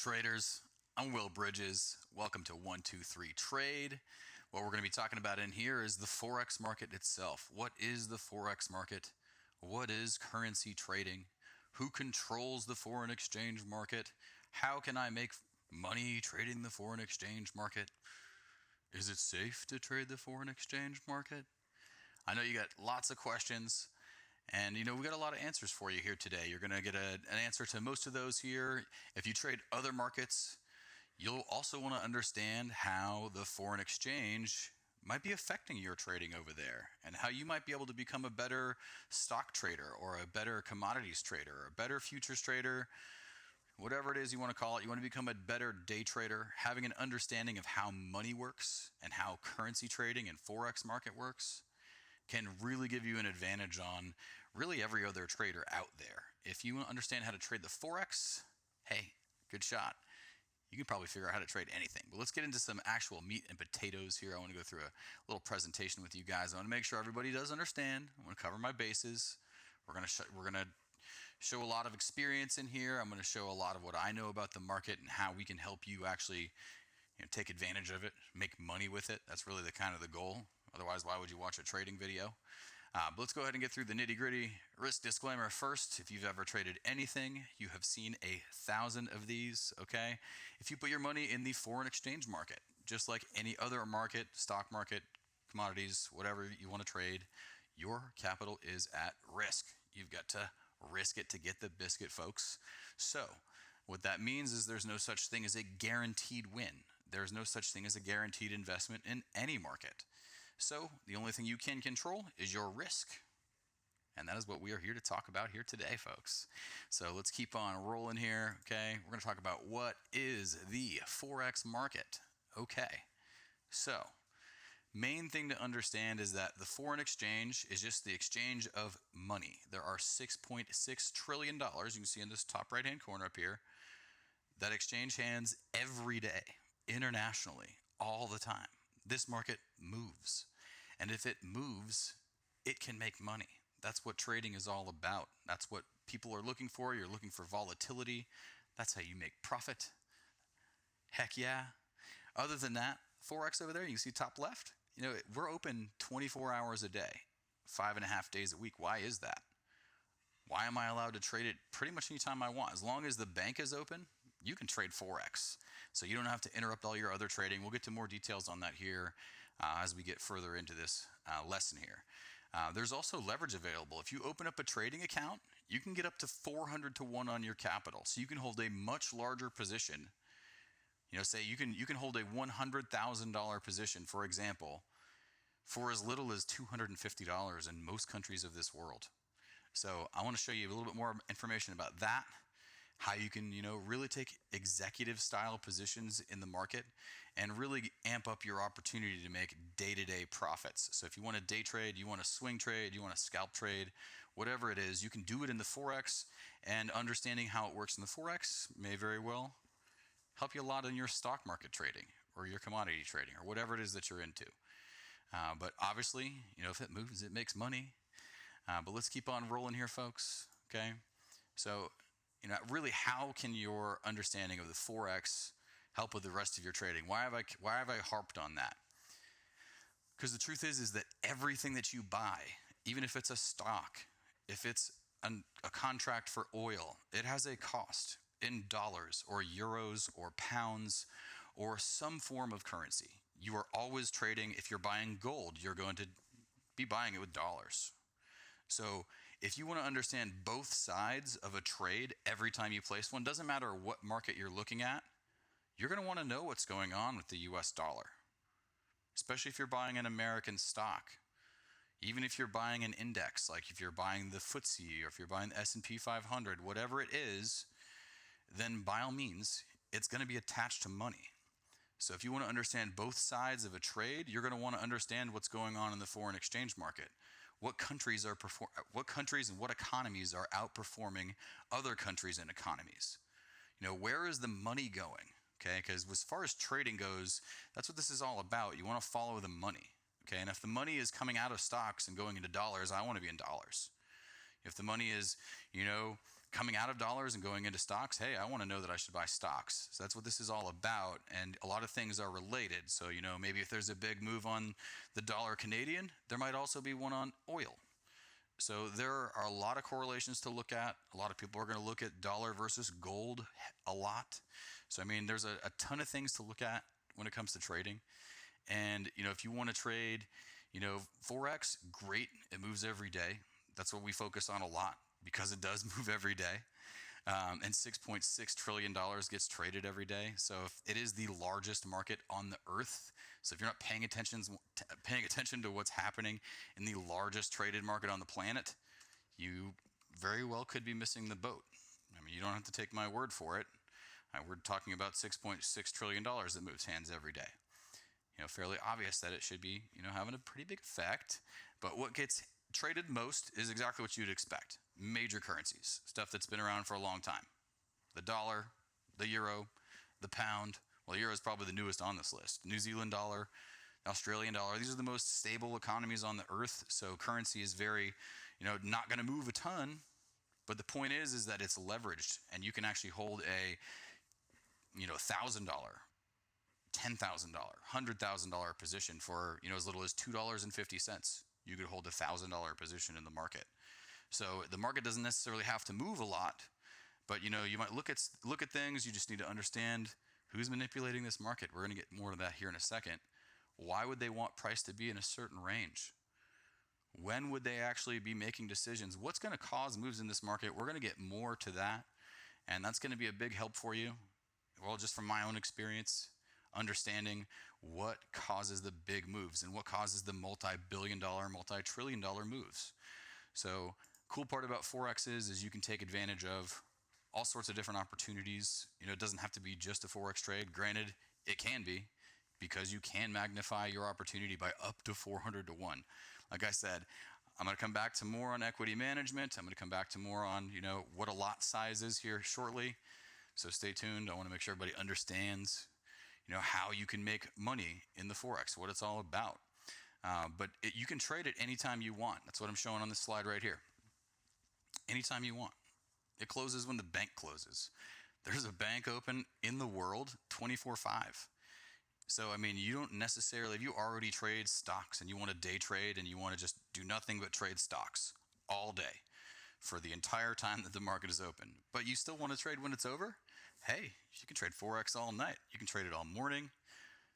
traders? I'm Will Bridges. Welcome to 123 Trade. What we're going to be talking about in here is the Forex market itself. What is the Forex market? What is currency trading? Who controls the foreign exchange market? How can I make money trading the foreign exchange market? Is it safe to trade the foreign exchange market? I know you got lots of questions. And, we got a lot of answers for you here today. You're going to get an answer to most of those here. If you trade other markets, you'll also want to understand how the foreign exchange might be affecting your trading over there and how you might be able to become a better stock trader or a better commodities trader or a better futures trader, whatever it is you want to call it. You want to become a better day trader, having an understanding of how money works and how currency trading and Forex market works can really give you an advantage on really every other trader out there. If you understand how to trade the Forex, hey, good shot. You can probably figure out how to trade anything. But let's get into some actual meat and potatoes here. I want to go through a little presentation with you guys. I want to make sure everybody does understand. I want to cover my bases. We're going to show a lot of experience in here. I'm going to show a lot of what I know about the market and how we can help you actually take advantage of it, make money with it. That's really the goal. Otherwise, why would you watch a trading video? But let's go ahead and get through the nitty-gritty. Risk disclaimer first. If you've ever traded anything, you have seen 1,000 of these, okay? If you put your money in the foreign exchange market, just like any other market, stock market, commodities, whatever you want to trade, your capital is at risk. You've got to risk it to get the biscuit, folks. So what that means is there's no such thing as a guaranteed win. There's no such thing as a guaranteed investment in any market. So the only thing you can control is your risk. And that is what we are here to talk about here today, folks. So let's keep on rolling here, okay? We're going to talk about what is the Forex market. Okay, so main thing to understand is that the foreign exchange is just the exchange of money. There are $6.6 trillion, you can see in this top right-hand corner up here, that exchange hands every day, internationally, all the time. This market moves. And if it moves, it can make money. That's what trading is all about. That's what people are looking for. You're looking for volatility. That's how you make profit. Heck yeah. Other than that, Forex over there, you can see top left. We're open 24 hours a day, 5.5 days a week. Why is that? Why am I allowed to trade it pretty much anytime I want? As long as the bank is open, you can trade Forex. So you don't have to interrupt all your other trading. We'll get to more details on that here as we get further into this lesson here. There's also leverage available. If you open up a trading account, you can get up to 400 to 1 on your capital. So you can hold a much larger position. Say you can hold a $100,000 position, for example, for as little as $250 in most countries of this world. So I want to show you a little bit more information about that, how you can, really take executive style positions in the market and really amp up your opportunity to make day-to-day profits. So if you want to day trade, you want to swing trade, you want to scalp trade, whatever it is, you can do it in the Forex, and understanding how it works in the Forex may very well help you a lot in your stock market trading or your commodity trading or whatever it is that you're into. But obviously, if it moves, it makes money. But let's keep on rolling here, folks, okay? So, really, how can your understanding of the Forex help with the rest of your trading? Why have I harped on that? Because the truth is that everything that you buy, even if it's a stock, if it's a contract for oil, it has a cost in dollars or euros or pounds or some form of currency. You are always trading. If you're buying gold, you're going to be buying it with dollars. So if you want to understand both sides of a trade every time you place one, doesn't matter what market you're looking at, you're going to want to know what's going on with the US dollar, especially if you're buying an American stock. Even if you're buying an index, like if you're buying the FTSE or if you're buying the S&P 500, whatever it is, then by all means, it's going to be attached to money. So if you want to understand both sides of a trade, you're going to want to understand what's going on in the foreign exchange market. What countries and what economies are outperforming other countries and economies? Where is the money going? Okay, because as far as trading goes, that's what this is all about. You want to follow the money. Okay, and if the money is coming out of stocks and going into dollars, I want to be in dollars. If the money is, coming out of dollars and going into stocks, hey, I want to know that I should buy stocks. So that's what this is all about. And a lot of things are related. So, maybe if there's a big move on the dollar Canadian, there might also be one on oil. So there are a lot of correlations to look at. A lot of people are going to look at dollar versus gold a lot. So, there's a ton of things to look at when it comes to trading. And, if you want to trade, Forex, great. It moves every day. That's what we focus on a lot because it does move every day. And $6.6 trillion gets traded every day. So it is the largest market on the earth. So if you're not paying attention to what's happening in the largest traded market on the planet, you very well could be missing the boat. You don't have to take my word for it. We're talking about $6.6 trillion that moves hands every day. Fairly obvious that it should be, having a pretty big effect. But what gets traded most is exactly what you'd expect. Major currencies, stuff that's been around for a long time. The dollar, the euro, the pound. Well, the euro is probably the newest on this list. New Zealand dollar, Australian dollar. These are the most stable economies on the earth. So currency is very, not going to move a ton. But the point is that it's leveraged, and you can actually hold a, $1,000, $10,000, $100,000 position for, as little as $2.50. You could hold a $1,000 position in the market. So the market doesn't necessarily have to move a lot, but you might look at things. You just need to understand who's manipulating this market. We're going to get more to that here in a second. Why would they want price to be in a certain range? When would they actually be making decisions? What's going to cause moves in this market? We're going to get more to that, and that's going to be a big help for you. Well, just from my own experience, understanding what causes the big moves and what causes the multi-billion-dollar, multi-trillion-dollar moves. So cool part about Forex is you can take advantage of all sorts of different opportunities. It doesn't have to be just a Forex trade. Granted, it can be, because you can magnify your opportunity by up to 400 to 1. Like I said, I'm going to come back to more on equity management. I'm going to come back to more on, what a lot size is here shortly. So stay tuned. I want to make sure everybody understands, how you can make money in the Forex, what it's all about. But you can trade it anytime you want. That's what I'm showing on this slide right here. Anytime you want. It closes when the bank closes. There's a bank open in the world 24/5. So, you don't necessarily, if you already trade stocks and you want to day trade and you want to just do nothing but trade stocks all day for the entire time that the market is open, but you still want to trade when it's over, hey, you can trade Forex all night. You can trade it all morning.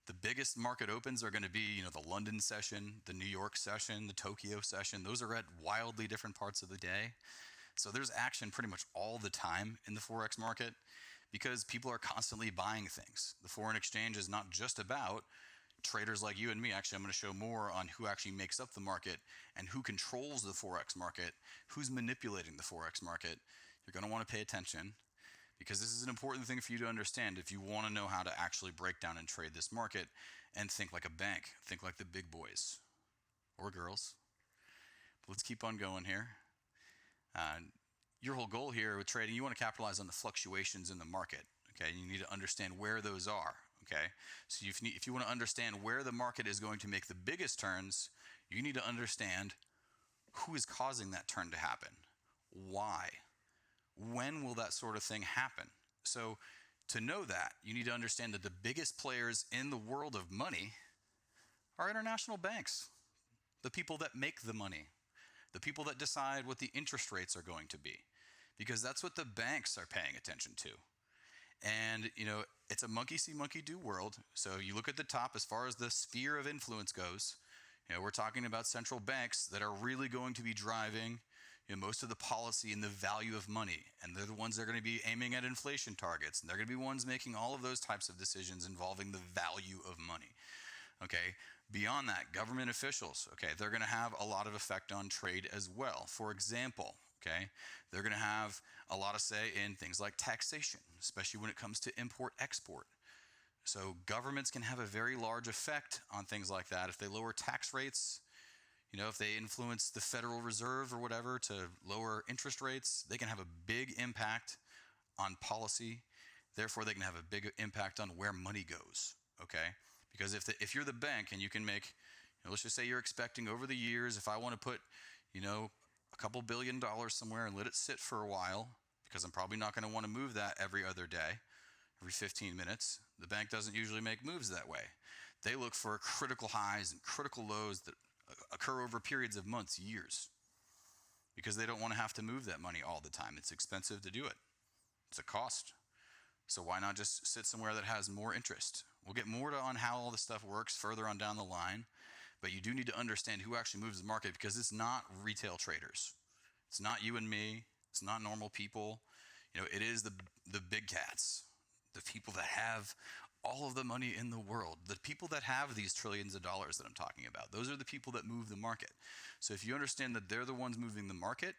The biggest market opens are going to be, the London session, the New York session, the Tokyo session. Those are at wildly different parts of the day. So there's action pretty much all the time in the Forex market because people are constantly buying things. The foreign exchange is not just about traders like you and me. Actually, I'm going to show more on who actually makes up the market and who controls the Forex market, who's manipulating the Forex market. You're going to want to pay attention, because this is an important thing for you to understand if you want to know how to actually break down and trade this market and think like a bank, think like the big boys or girls. But let's keep on going here. Your whole goal here with trading, you want to capitalize on the fluctuations in the market. Okay, you need to understand where those are. Okay, so if you want to understand where the market is going to make the biggest turns, you need to understand who is causing that turn to happen. Why? When will that sort of thing happen? So to know that, you need to understand that the biggest players in the world of money are international banks, the people that make the money, the people that decide what the interest rates are going to be, because that's what the banks are paying attention to. And, it's a monkey see, monkey do world. So you look at the top as far as the sphere of influence goes. We're talking about central banks that are really going to be driving most of the policy and the value of money. And they're the ones that are going to be aiming at inflation targets. And they're going to be ones making all of those types of decisions involving the value of money. Okay. Beyond that, government officials, okay, they're going to have a lot of effect on trade as well. For example, okay, they're going to have a lot of say in things like taxation, especially when it comes to import-export. So governments can have a very large effect on things like that. If they lower tax rates, if they influence the Federal Reserve or whatever to lower interest rates, they can have a big impact on policy. Therefore, they can have a big impact on where money goes, okay? Because if you're the bank and you can make, let's just say you're expecting over the years, if I want to put, a couple $1 billion somewhere and let it sit for a while because I'm probably not going to want to move that every other day, every 15 minutes. The bank doesn't usually make moves that way. They look for critical highs and critical lows that occur over periods of months, years, because they don't want to have to move that money all the time. It's expensive to do it. It's a cost. So why not just sit somewhere that has more interest? We'll get more on how all this stuff works further on down the line, but you do need to understand who actually moves the market, because it's not retail traders. It's not you and me. It's not normal people. It is the big cats, the people that have all of the money in the world, the people that have these trillions of dollars that I'm talking about. Those are the people that move the market. So if you understand that they're the ones moving the market,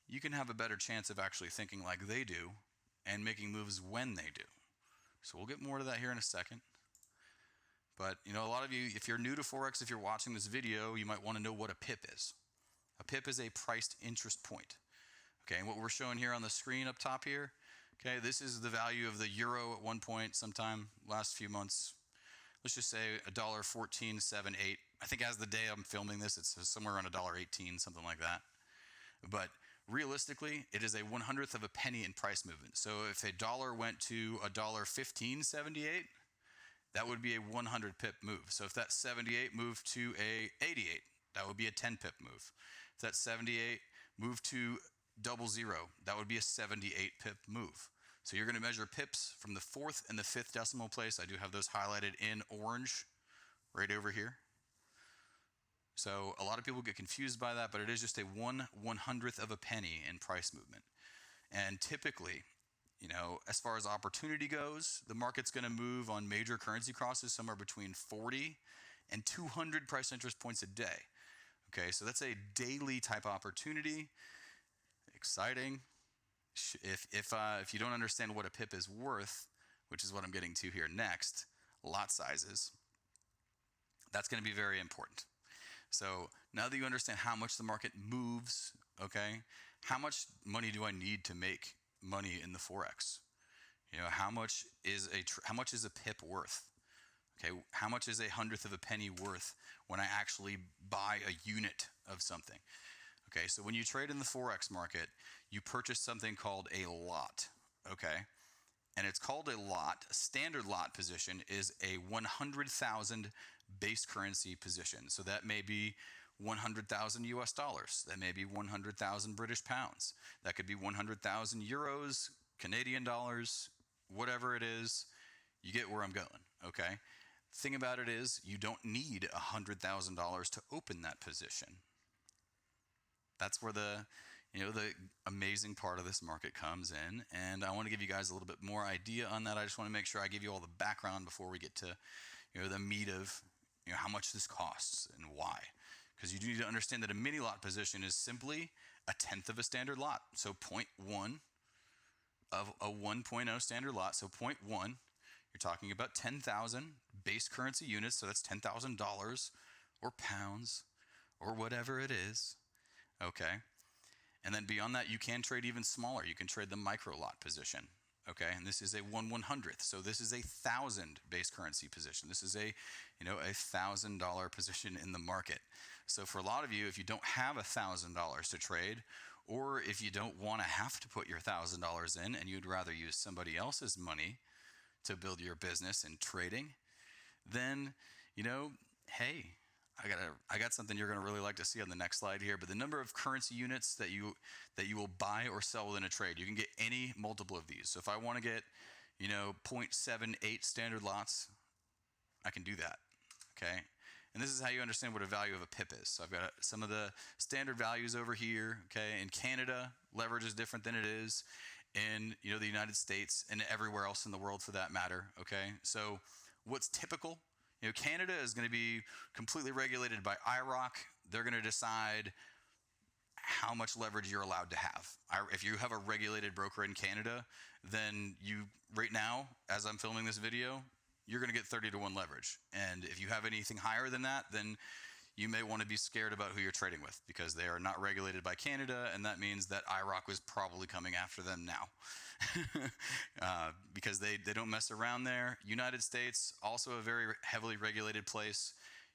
you can have a better chance of actually thinking like they do and making moves when they do. So we'll get more to that here in a second. But a lot of you, if you're new to Forex, if you're watching this video, you might want to know what a pip is. A pip is a priced interest point. Okay, and what we're showing here on the screen up top here, okay, this is the value of the euro at one point sometime last few months. Let's just say $1.1478. I think as the day I'm filming this, it's somewhere around $1.18, something like that. But realistically, it is a 1/100th of a penny in price movement. So if a dollar went to $1.1578, that would be a 100 pip move. So if that 78 moved to a 88, that would be a 10 pip move. If that 78 moved to 00, that would be a 78 pip move. So you're going to measure pips from the 4th and the 5th decimal place. I do have those highlighted in orange right over here. So a lot of people get confused by that, but it is just a 1/100th of a penny in price movement. And typically, as far as opportunity goes, the market's going to move on major currency crosses somewhere between 40 and 200 price interest points a day. Okay, so that's a daily type opportunity. Exciting. If you don't understand what a pip is worth, which is what I'm getting to here next, lot sizes, that's going to be very important. So now that you understand how much the market moves, okay, how much money do I need to make money in the Forex? How much is a pip worth? Okay, how much is a 100th of a penny worth when I actually buy a unit of something? Okay, so when you trade in the Forex market, you purchase something called a lot, okay? And it's called a lot. A standard lot position is a 100,000 base currency position. So that may be 100,000 US dollars. That may be 100,000 British pounds. That could be 100,000 euros, Canadian dollars, whatever it is. You get where I'm going, okay? Thing about it is you don't need $100,000 to open that position. That's where the amazing part of this market comes in, and I want to give you guys a little bit more idea on that. I just want to make sure I give you all the background before we get to the meat of how much this costs and why. Because you do need to understand that a mini lot position is simply a 1/10 of a standard lot. So 0.1 of a 1.0 standard lot. So 0.1, you're talking about 10,000 base currency units. So that's $10,000 or pounds or whatever it is. Okay. And then beyond that, you can trade even smaller. You can trade the micro lot position. Okay, and this is a 1/100th. So this is a 1,000 base currency position. This is a $1,000 position in the market. So for a lot of you, if you don't have $1,000 to trade, or if you don't want to have to put your $1,000 in and you'd rather use somebody else's money to build your business in trading, then hey, I got something you're going to really like to see on the next slide here. But the number of currency units that you will buy or sell within a trade, you can get any multiple of these. So if I want to get 0.78 standard lots, I can do that. Okay, and this is how you understand what a value of a pip is. So I've got some of the standard values over here. Okay, in Canada, leverage is different than it is in the United States and everywhere else in the world for that matter. Okay, so what's typical? Canada is going to be completely regulated by IROC. They're going to decide how much leverage you're allowed to have. If you have a regulated broker in Canada, then right now, as I'm filming this video, you're going to get 30-to-1 leverage. And if you have anything higher than that, then you may want to be scared about who you're trading with, because they are not regulated by Canada, and that means that IROC was probably coming after them now. Because they don't mess around there. United States, also a very heavily regulated place,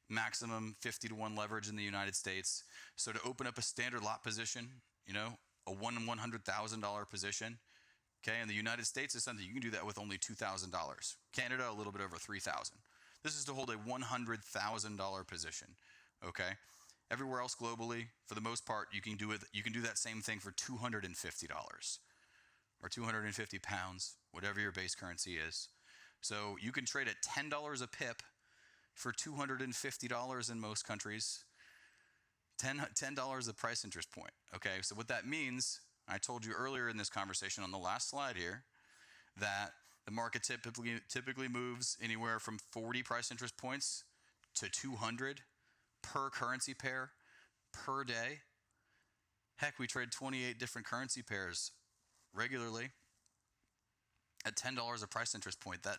maximum 50-to-1 leverage in the United States. So to open up a standard lot position, a $100,000 position. Okay, in the United States, it's something you can do that with only $2,000. Canada, a little bit over $3,000. This is to hold a $100,000 position. Okay, everywhere else globally, for the most part, you can do it. You can do that same thing for $250 or 250 pounds, whatever your base currency is. So you can trade at $10 a pip for $250 in most countries. $10 the price interest point. Okay, so what that means, I told you earlier in this conversation on the last slide here, that the market typically moves anywhere from 40 price interest points to 200 per currency pair per day. Heck, we trade 28 different currency pairs regularly at $10 a price interest point. That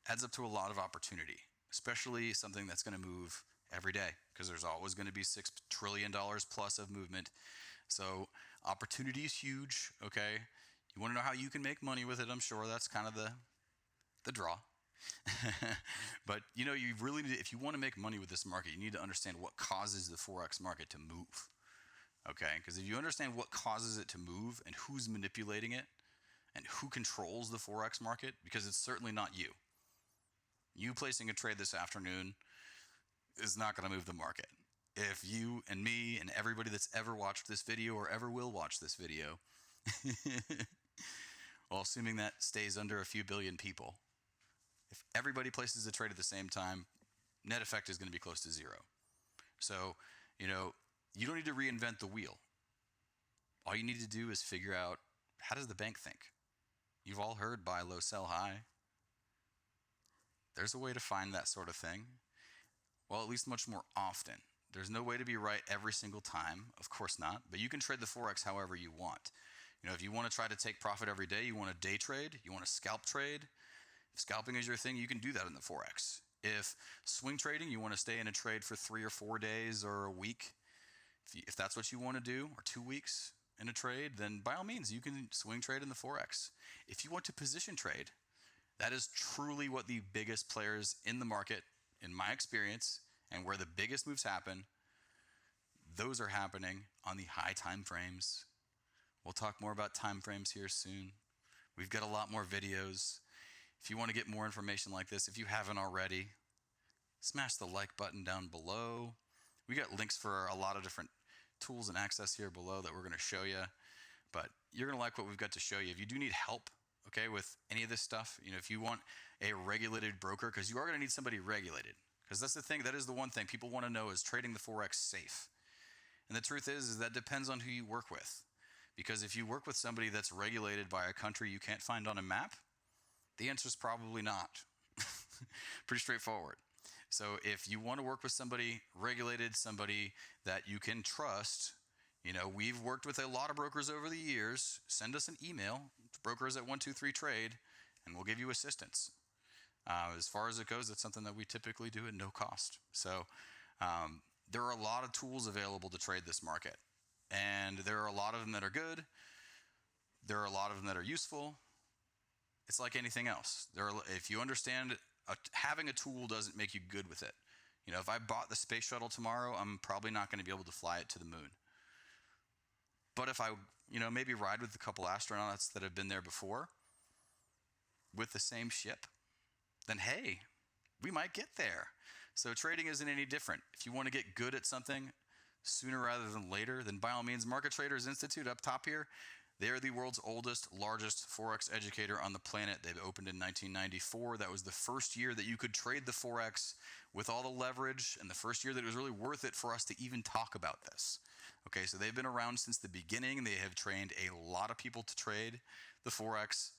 adds up to a lot of opportunity, especially something that's going to move every day, because there's always going to be $6 trillion plus of movement. So opportunity is huge. Okay, you want to know how you can make money with it? I'm sure that's kind of the draw. But you know, you really need, if you want to make money with this market, you need to understand what causes the Forex market to move. Okay, because if you understand what causes it to move and who's manipulating it and who controls the Forex market, because it's certainly not you. You placing a trade this afternoon is not going to move the market. If you and me and everybody that's ever watched this video or ever will watch this video, well, assuming that stays under a few billion people, if everybody places a trade at the same time, net effect is going to be close to zero. So, you know, you don't need to reinvent the wheel. All you need to do is figure out, how does the bank think? You've all heard buy low, sell high. There's a way to find that sort of thing. Well, at least much more often. There's no way to be right every single time. Of course not. But you can trade the Forex however you want. You know, if you want to try to take profit every day, you want to day trade, you want to scalp trade. If scalping is your thing, you can do that in the Forex. If swing trading, you want to stay in a trade for 3 or 4 days or a week, if that's what you want to do, or 2 weeks in a trade, then by all means, you can swing trade in the Forex. If you want to position trade, that is truly what the biggest players in the market, in my experience, and where the biggest moves happen, those are happening on the high time frames. We'll talk more about time frames here soon. We've got a lot more videos. If you want to get more information like this, if you haven't already, smash the like button down below. We got links for a lot of different tools and access here below that we're going to show you. But you're going to like what we've got to show you. If you do need help, okay, with any of this stuff, you know, if you want a regulated broker, because you are going to need somebody regulated. Because that's the thing, that is the one thing people want to know, is trading the Forex safe? And the truth is that depends on who you work with. Because if you work with somebody that's regulated by a country you can't find on a map, the answer is probably not. Pretty straightforward. So if you want to work with somebody regulated, somebody that you can trust, you know, we've worked with a lot of brokers over the years. Send us an email, brokers@123trade, and we'll give you assistance. As far as it goes, it's something that we typically do at no cost. So there are a lot of tools available to trade this market. And there are a lot of them that are good. There are a lot of them that are useful. It's like anything else. If you understand, having a tool doesn't make you good with it. You know, if I bought the space shuttle tomorrow, I'm probably not going to be able to fly it to the moon. But if I, you know, maybe ride with a couple astronauts that have been there before with the same ship, then hey, we might get there. So trading isn't any different. If you want to get good at something sooner rather than later, then by all means, Market Traders Institute up top here, they are the world's oldest, largest Forex educator on the planet. They've opened in 1994. That was the first year that you could trade the Forex with all the leverage, and the first year that it was really worth it for us to even talk about this. Okay, so they've been around since the beginning. They have trained a lot of people to trade the Forex.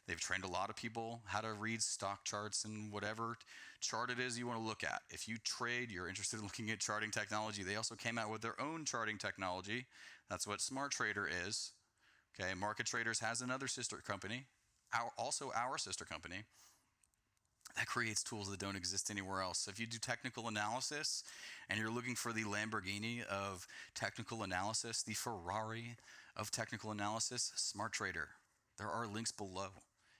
They've trained a lot of people how to read stock charts and whatever chart it is you want to look at. If you trade, you're interested in looking at charting technology. They also came out with their own charting technology. That's what Smart Trader is. Okay, Market Traders has another sister company, also our sister company, that creates tools that don't exist anywhere else. So if you do technical analysis and you're looking for the Lamborghini of technical analysis, the Ferrari of technical analysis, Smart Trader. There are links below.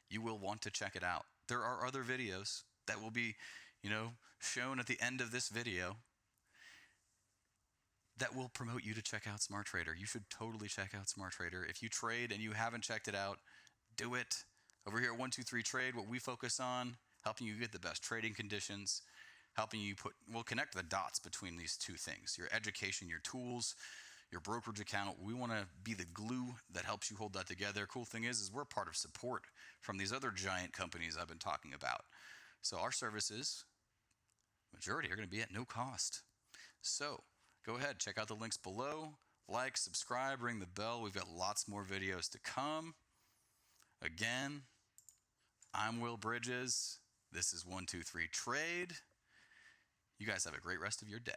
You will want to check it out. There are other videos that will be, you know, shown at the end of this video. that will promote you to check out Smart Trader. You should totally check out Smart Trader. If you trade and you haven't checked it out, do it. Over here at 123 Trade, what we focus on, helping you get the best trading conditions, helping you we'll connect the dots between these two things, your education, your tools, your brokerage account. We want to be the glue that helps you hold that together. Cool thing is we're part of support from these other giant companies I've been talking about. So our services, majority, are going to be at no cost. So go ahead, check out the links below, like, subscribe, ring the bell. We've got lots more videos to come. Again, I'm Will Bridges. This is 123 Trade. You guys have a great rest of your day.